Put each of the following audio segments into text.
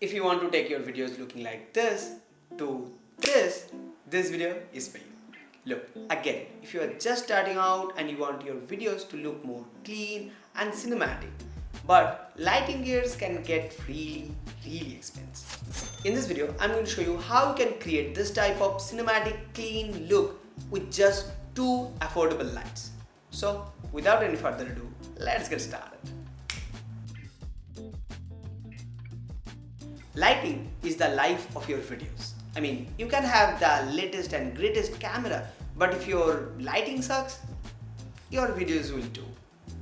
If you want to take your videos looking like this to this video is for you. Look, again, if you are just starting out and you want your videos to look more clean and cinematic, but lighting gears can get really expensive. In this video, I'm going to show you how you can create this type of cinematic clean look with just two affordable lights. So, without any further ado, let's get started. Lighting is the life of your videos. I mean, you can have the latest and greatest camera, but if your lighting sucks, your videos will too.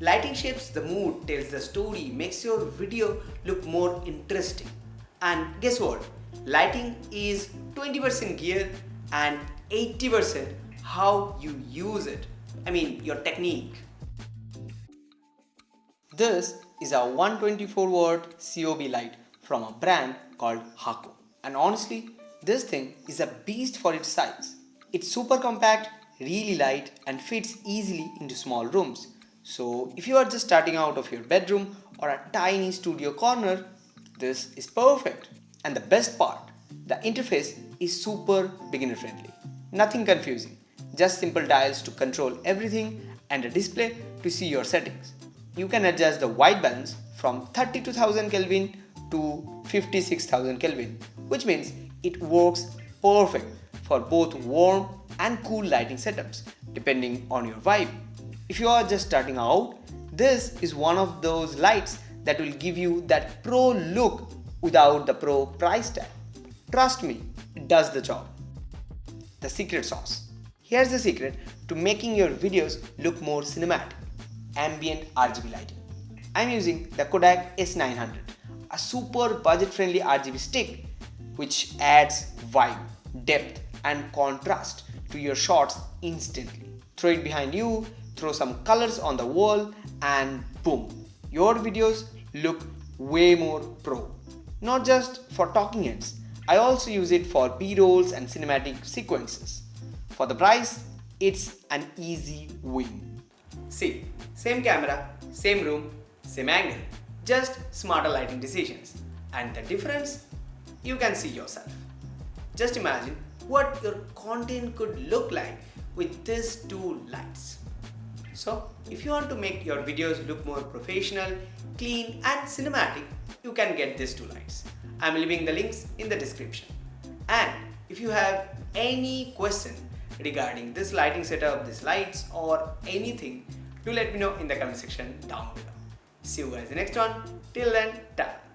Lighting shapes the mood, tells the story, makes your video look more interesting. And guess what? Lighting is 20% gear and 80% how you use it. I mean, your technique. This is a 124 watt COB light from a brand called Hako. And honestly, this thing is a beast for its size. It's super compact, really light and fits easily into small rooms. So if you are just starting out of your bedroom or a tiny studio corner, this is perfect. And the best part, the interface is super beginner friendly. Nothing confusing, just simple dials to control everything and a display to see your settings. You can adjust the white balance from 32,000 Kelvin to 56,000 Kelvin, which means it works perfect for both warm and cool lighting setups depending on your vibe. If you are just starting out, this is one of those lights that will give you that pro look without the pro price tag. Trust me, it does the job. The secret sauce. Here's the secret to making your videos look more cinematic. Ambient RGB lighting. I'm using the Kodak S900, a super budget-friendly RGB stick which adds vibe, depth and contrast to your shots instantly. Throw it behind you, throw some colors on the wall and boom, your videos look way more pro. Not just for talking heads, I also use it for B-rolls and cinematic sequences. For the price, it's an easy win. See, same camera, same room, same angle, just smarter lighting decisions. And the difference, you can see yourself. Just imagine what your content could look like with these two lights. So, if you want to make your videos look more professional, clean and cinematic, you can get these two lights. I'm leaving the links in the description. And if you have any question regarding this lighting setup, these lights or anything, do let me know in the comment section down below. See you guys in the next one. Till then, ta.